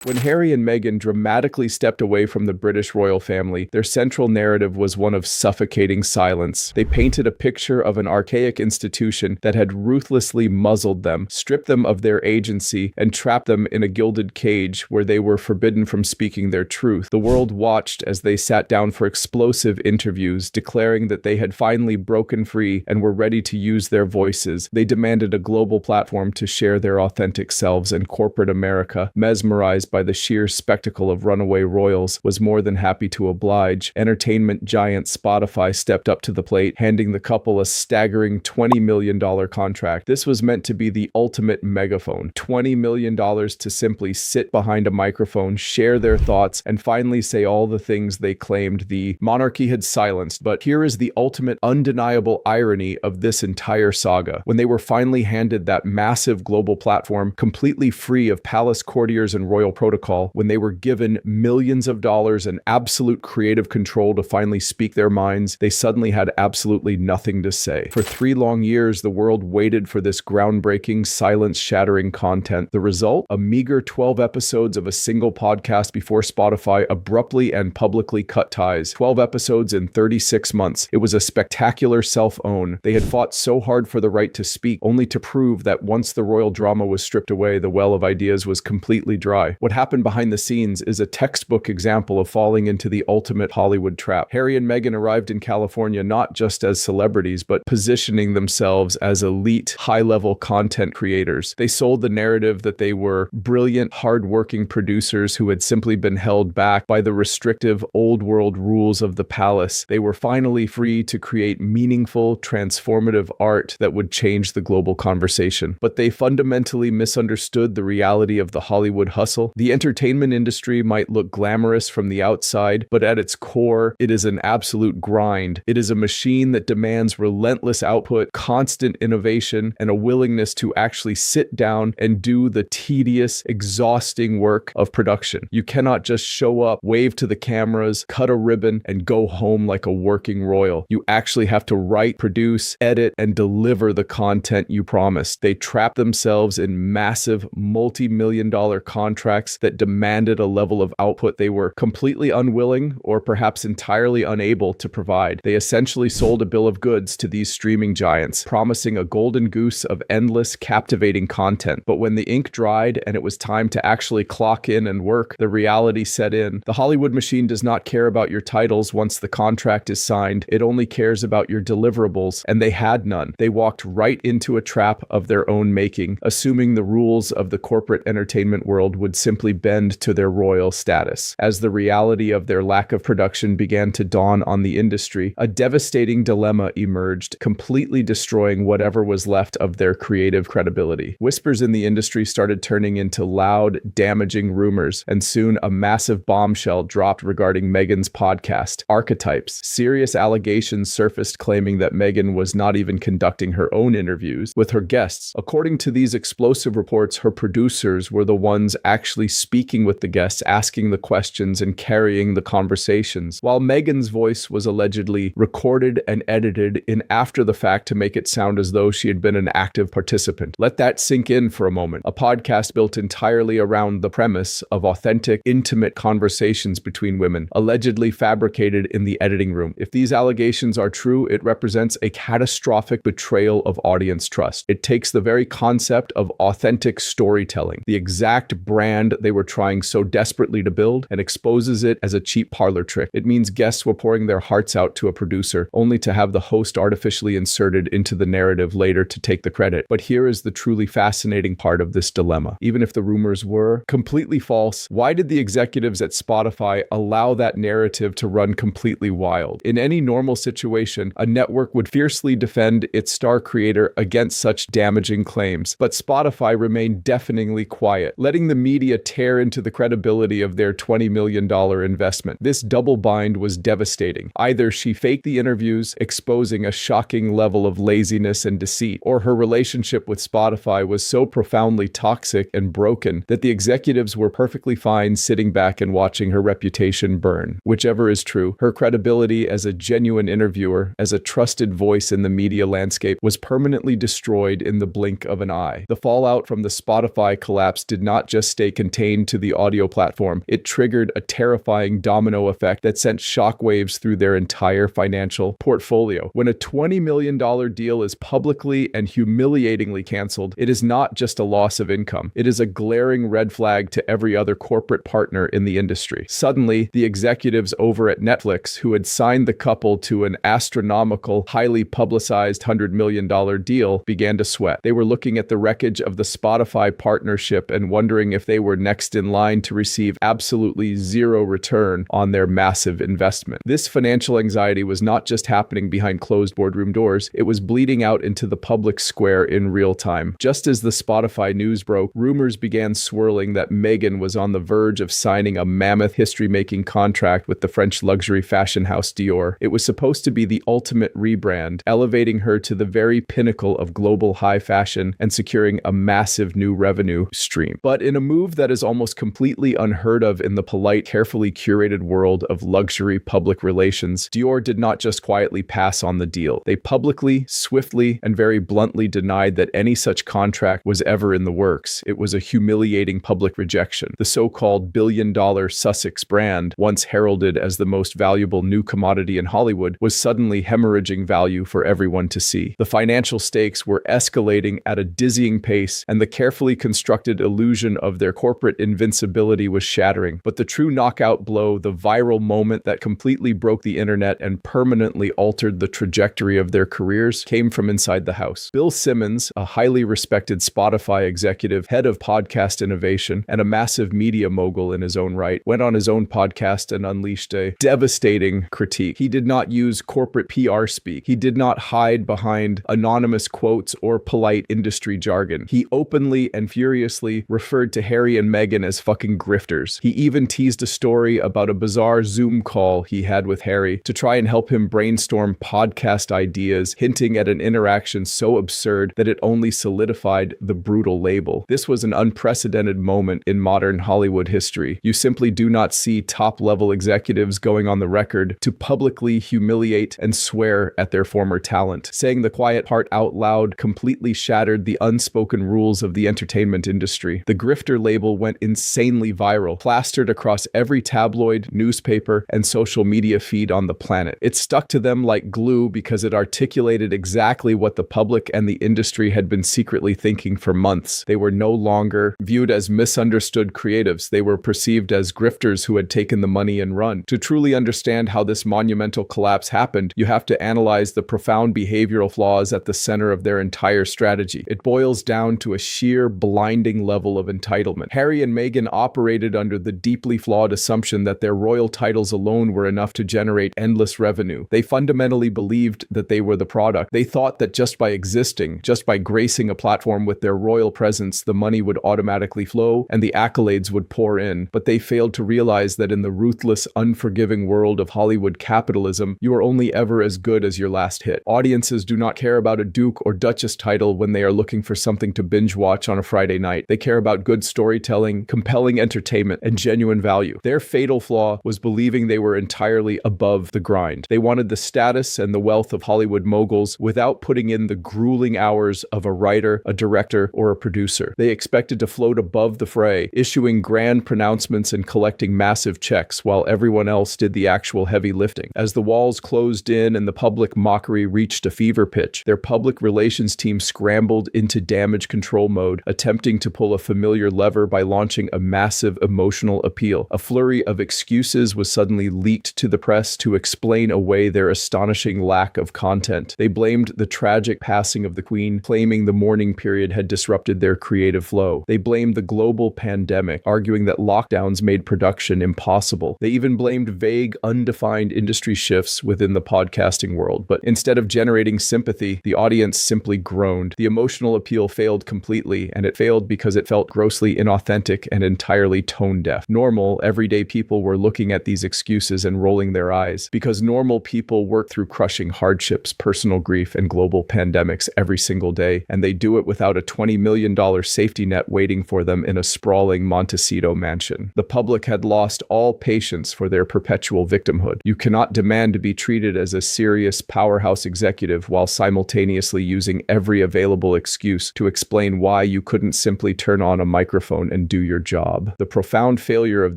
When Harry and Meghan dramatically stepped away from the British royal family, their central narrative was one of suffocating silence. They painted a picture of an archaic institution that had ruthlessly muzzled them, stripped them of their agency, and trapped them in a gilded cage where they were forbidden from speaking their truth. The world watched as they sat down for explosive interviews, declaring that they had finally broken free and were ready to use their voices. They demanded a global platform to share their authentic selves, and corporate America, mesmerized by the sheer spectacle of runaway royals, was more than happy to oblige. Entertainment giant Spotify stepped up to the plate, handing the couple a staggering $20 million contract. This was meant to be the ultimate megaphone. $20 million to simply sit behind a microphone, share their thoughts, and finally say all the things they claimed the monarchy had silenced. But here is the ultimate undeniable irony of this entire saga. When they were finally handed that massive global platform, completely free of palace courtiers and royal protocol, when they were given millions of dollars and absolute creative control to finally speak their minds, they suddenly had absolutely nothing to say. For 3 long years, the world waited for this groundbreaking, silence-shattering content. The result? A meager 12 episodes of a single podcast before Spotify abruptly and publicly cut ties. 12 episodes in 36 months. It was a spectacular self-own. They had fought so hard for the right to speak, only to prove that once the royal drama was stripped away, the well of ideas was completely dry. What happened behind the scenes is a textbook example of falling into the ultimate Hollywood trap. Harry and Meghan arrived in California not just as celebrities, but positioning themselves as elite, high-level content creators. They sold the narrative that they were brilliant, hard-working producers who had simply been held back by the restrictive old-world rules of the palace. They were finally free to create meaningful, transformative art that would change the global conversation. But they fundamentally misunderstood the reality of the Hollywood hustle. The entertainment industry might look glamorous from the outside, but at its core, it is an absolute grind. It is a machine that demands relentless output, constant innovation, and a willingness to actually sit down and do the tedious, exhausting work of production. You cannot just show up, wave to the cameras, cut a ribbon, and go home like a working royal. You actually have to write, produce, edit, and deliver the content you promised. They trapped themselves in massive, multi-million-dollar contracts that demanded a level of output they were completely unwilling or perhaps entirely unable to provide. They essentially sold a bill of goods to these streaming giants, promising a golden goose of endless, captivating content. But when the ink dried and it was time to actually clock in and work, the reality set in. The Hollywood machine does not care about your titles once the contract is signed. It only cares about your deliverables, and they had none. They walked right into a trap of their own making, assuming the rules of the corporate entertainment world would simply bend to their royal status. As the reality of their lack of production began to dawn on the industry, a devastating dilemma emerged, completely destroying whatever was left of their creative credibility. Whispers in the industry started turning into loud, damaging rumors, and soon a massive bombshell dropped regarding Meghan's podcast, Archetypes. Serious allegations surfaced claiming that Meghan was not even conducting her own interviews with her guests. According to these explosive reports, her producers were the ones actually speaking with the guests, asking the questions and carrying the conversations, while Meghan's voice was allegedly recorded and edited in after the fact to make it sound as though she had been an active participant. Let that sink in for a moment. A podcast built entirely around the premise of authentic, intimate conversations between women, allegedly fabricated in the editing room. If these allegations are true, it represents a catastrophic betrayal of audience trust. It takes the very concept of authentic storytelling, the exact brand they were trying so desperately to build, and exposes it as a cheap parlor trick. It means guests were pouring their hearts out to a producer, only to have the host artificially inserted into the narrative later to take the credit. But here is the truly fascinating part of this dilemma. Even if the rumors were completely false, why did the executives at Spotify allow that narrative to run completely wild? In any normal situation, a network would fiercely defend its star creator against such damaging claims. But Spotify remained deafeningly quiet, letting the media tear into the credibility of their $20 million investment. This double bind was devastating. Either she faked the interviews, exposing a shocking level of laziness and deceit, or her relationship with Spotify was so profoundly toxic and broken that the executives were perfectly fine sitting back and watching her reputation burn. Whichever is true, her credibility as a genuine interviewer, as a trusted voice in the media landscape, was permanently destroyed in the blink of an eye. The fallout from the Spotify collapse did not just stay contained contained to the audio platform, it triggered a terrifying domino effect that sent shockwaves through their entire financial portfolio. When a $20 million deal is publicly and humiliatingly canceled, it is not just a loss of income. It is a glaring red flag to every other corporate partner in the industry. Suddenly, the executives over at Netflix, who had signed the couple to an astronomical, highly publicized $100 million deal, began to sweat. They were looking at the wreckage of the Spotify partnership and wondering if they were next in line to receive absolutely zero return on their massive investment. This financial anxiety was not just happening behind closed boardroom doors, it was bleeding out into the public square in real time. Just as the Spotify news broke, rumors began swirling that Meghan was on the verge of signing a mammoth history-making contract with the French luxury fashion house Dior. It was supposed to be the ultimate rebrand, elevating her to the very pinnacle of global high fashion and securing a massive new revenue stream. But in a move that is almost completely unheard of in the polite, carefully curated world of luxury public relations, Dior did not just quietly pass on the deal. They publicly, swiftly, and very bluntly denied that any such contract was ever in the works. It was a humiliating public rejection. The so-called billion-dollar Sussex brand, once heralded as the most valuable new commodity in Hollywood, was suddenly hemorrhaging value for everyone to see. The financial stakes were escalating at a dizzying pace, and the carefully constructed illusion of their corporate invincibility was shattering. But the true knockout blow, the viral moment that completely broke the internet and permanently altered the trajectory of their careers, came from inside the house. Bill Simmons, a highly respected Spotify executive, head of podcast innovation, and a massive media mogul in his own right, went on his own podcast and unleashed a devastating critique. He did not use corporate PR speak. He did not hide behind anonymous quotes or polite industry jargon. He openly and furiously referred to Harry and Meghan as fucking grifters. He even teased a story about a bizarre Zoom call he had with Harry to try and help him brainstorm podcast ideas, hinting at an interaction so absurd that it only solidified the brutal label. This was an unprecedented moment in modern Hollywood history. You simply do not see top-level executives going on the record to publicly humiliate and swear at their former talent. Saying the quiet part out loud completely shattered the unspoken rules of the entertainment industry. The grifter label went insanely viral, plastered across every tabloid, newspaper, and social media feed on the planet. It stuck to them like glue because it articulated exactly what the public and the industry had been secretly thinking for months. They were no longer viewed as misunderstood creatives. They were perceived as grifters who had taken the money and run. To truly understand how this monumental collapse happened, you have to analyze the profound behavioral flaws at the center of their entire strategy. It boils down to a sheer, blinding level of entitlement. Harry and Meghan operated under the deeply flawed assumption that their royal titles alone were enough to generate endless revenue. They fundamentally believed that they were the product. They thought that just by existing, just by gracing a platform with their royal presence, the money would automatically flow and the accolades would pour in. But they failed to realize that in the ruthless, unforgiving world of Hollywood capitalism, you are only ever as good as your last hit. Audiences do not care about a Duke or Duchess title when they are looking for something to binge watch on a Friday night. They care about good storytelling, compelling entertainment, and genuine value. Their fatal flaw was believing they were entirely above the grind. They wanted the status and the wealth of Hollywood moguls without putting in the grueling hours of a writer, a director, or a producer. They expected to float above the fray, issuing grand pronouncements and collecting massive checks while everyone else did the actual heavy lifting. As the walls closed in and the public mockery reached a fever pitch, their public relations team scrambled into damage control mode, attempting to pull a familiar lever by launching a massive emotional appeal. A flurry of excuses was suddenly leaked to the press to explain away their astonishing lack of content. They blamed the tragic passing of the Queen, claiming the mourning period had disrupted their creative flow. They blamed the global pandemic, arguing that lockdowns made production impossible. They even blamed vague, undefined industry shifts within the podcasting world. But instead of generating sympathy, the audience simply groaned. The emotional appeal failed completely, and it failed because it felt grossly inauthentic and entirely tone-deaf. Normal, everyday people were looking at these excuses and rolling their eyes, because normal people work through crushing hardships, personal grief, and global pandemics every single day, and they do it without a $20 million safety net waiting for them in a sprawling Montecito mansion. The public had lost all patience for their perpetual victimhood. You cannot demand to be treated as a serious powerhouse executive while simultaneously using every available excuse to explain why you couldn't simply turn on a microphone and and do your job. The profound failure of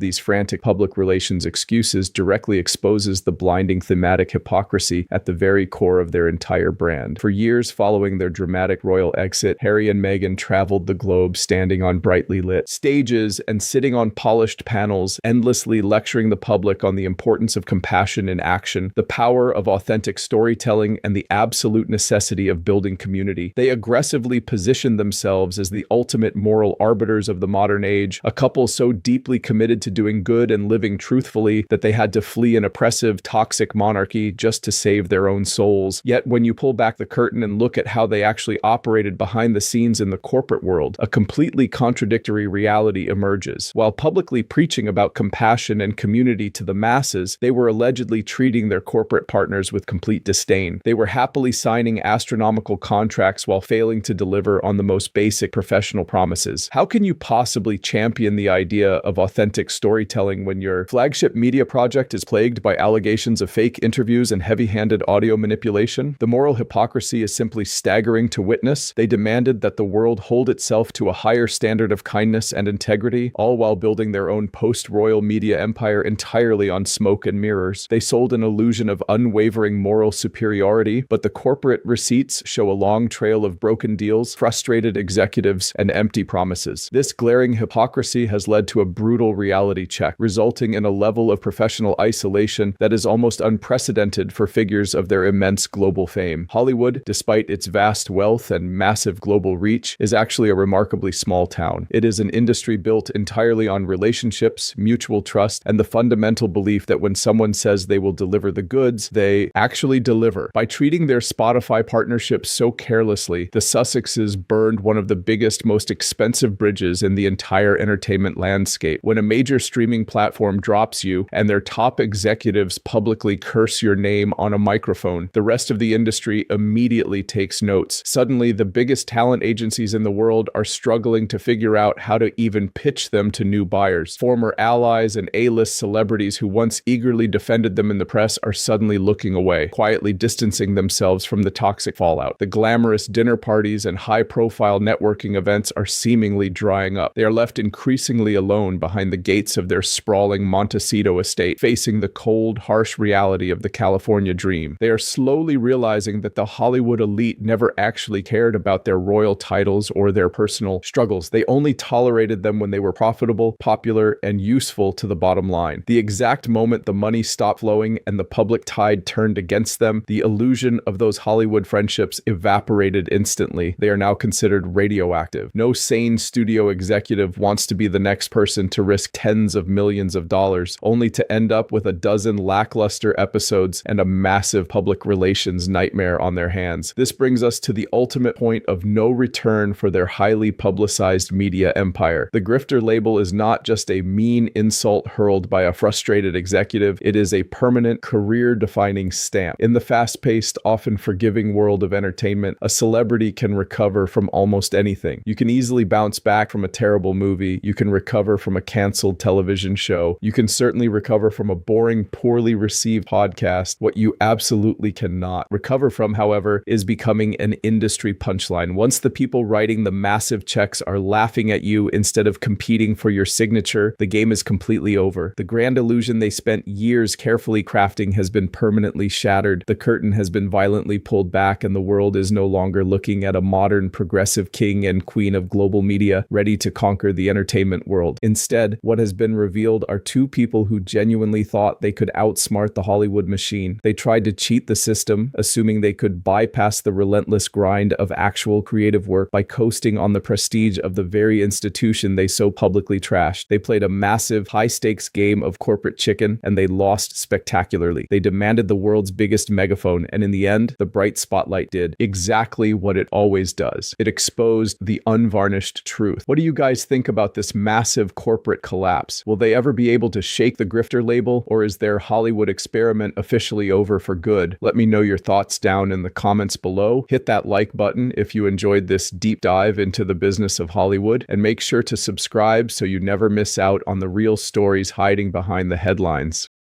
these frantic public relations excuses directly exposes the blinding thematic hypocrisy at the very core of their entire brand. For years following their dramatic royal exit, Harry and Meghan traveled the globe standing on brightly lit stages and sitting on polished panels, endlessly lecturing the public on the importance of compassion in action, the power of authentic storytelling, and the absolute necessity of building community. They aggressively positioned themselves as the ultimate moral arbiters of the modern age, a couple so deeply committed to doing good and living truthfully that they had to flee an oppressive, toxic monarchy just to save their own souls. Yet when you pull back the curtain and look at how they actually operated behind the scenes in the corporate world, a completely contradictory reality emerges. While publicly preaching about compassion and community to the masses, they were allegedly treating their corporate partners with complete disdain. They were happily signing astronomical contracts while failing to deliver on the most basic professional promises. How can you possibly champion the idea of authentic storytelling when your flagship media project is plagued by allegations of fake interviews and heavy-handed audio manipulation? The moral hypocrisy is simply staggering to witness. They demanded that the world hold itself to a higher standard of kindness and integrity, all while building their own post-royal media empire entirely on smoke and mirrors. They sold an illusion of unwavering moral superiority, but the corporate receipts show a long trail of broken deals, frustrated executives, and empty promises. This glaring hypocrisy has led to a brutal reality check, resulting in a level of professional isolation that is almost unprecedented for figures of their immense global fame. Hollywood, despite its vast wealth and massive global reach, is actually a remarkably small town. It is an industry built entirely on relationships, mutual trust, and the fundamental belief that when someone says they will deliver the goods, they actually deliver. By treating their Spotify partnerships so carelessly, the Sussexes burned one of the biggest, most expensive bridges in the entire entertainment landscape. When a major streaming platform drops you and their top executives publicly curse your name on a microphone, the rest of the industry immediately takes notes. Suddenly, the biggest talent agencies in the world are struggling to figure out how to even pitch them to new buyers. Former allies and A-list celebrities who once eagerly defended them in the press are suddenly looking away, quietly distancing themselves from the toxic fallout. The glamorous dinner parties and high-profile networking events are seemingly drying up. They are left increasingly alone behind the gates of their sprawling Montecito estate, facing the cold, harsh reality of the California dream. They are slowly realizing that the Hollywood elite never actually cared about their royal titles or their personal struggles. They only tolerated them when they were profitable, popular, and useful to the bottom line. The exact moment the money stopped flowing and the public tide turned against them, the illusion of those Hollywood friendships evaporated instantly. They are now considered radioactive. No sane studio executive wants to be the next person to risk tens of millions of dollars, only to end up with a dozen lackluster episodes and a massive public relations nightmare on their hands. This brings us to the ultimate point of no return for their highly publicized media empire. The grifter label is not just a mean insult hurled by a frustrated executive, it is a permanent, career-defining stamp. In the fast-paced, often forgiving world of entertainment, a celebrity can recover from almost anything. You can easily bounce back from a terrible movie, you can recover from a canceled television show, you can certainly recover from a boring, poorly received podcast. What you absolutely cannot recover from, however, is becoming an industry punchline. Once the people writing the massive checks are laughing at you instead of competing for your signature, the game is completely over. The grand illusion they spent years carefully crafting has been permanently shattered. The curtain has been violently pulled back, and the world is no longer looking at a modern progressive king and queen of global media ready to conquer the entertainment world. Instead, what has been revealed are two people who genuinely thought they could outsmart the Hollywood machine. They tried to cheat the system, assuming they could bypass the relentless grind of actual creative work by coasting on the prestige of the very institution they so publicly trashed. They played a massive, high-stakes game of corporate chicken, and they lost spectacularly. They demanded the world's biggest megaphone, and in the end, the bright spotlight did exactly what it always does. It exposed the unvarnished truth. What do you guys think about this massive corporate collapse? Will they ever be able to shake the grifter label, or is their Hollywood experiment officially over for good? Let me know your thoughts down in the comments below. Hit that like button if you enjoyed this deep dive into the business of Hollywood, and make sure to subscribe so you never miss out on the real stories hiding behind the headlines.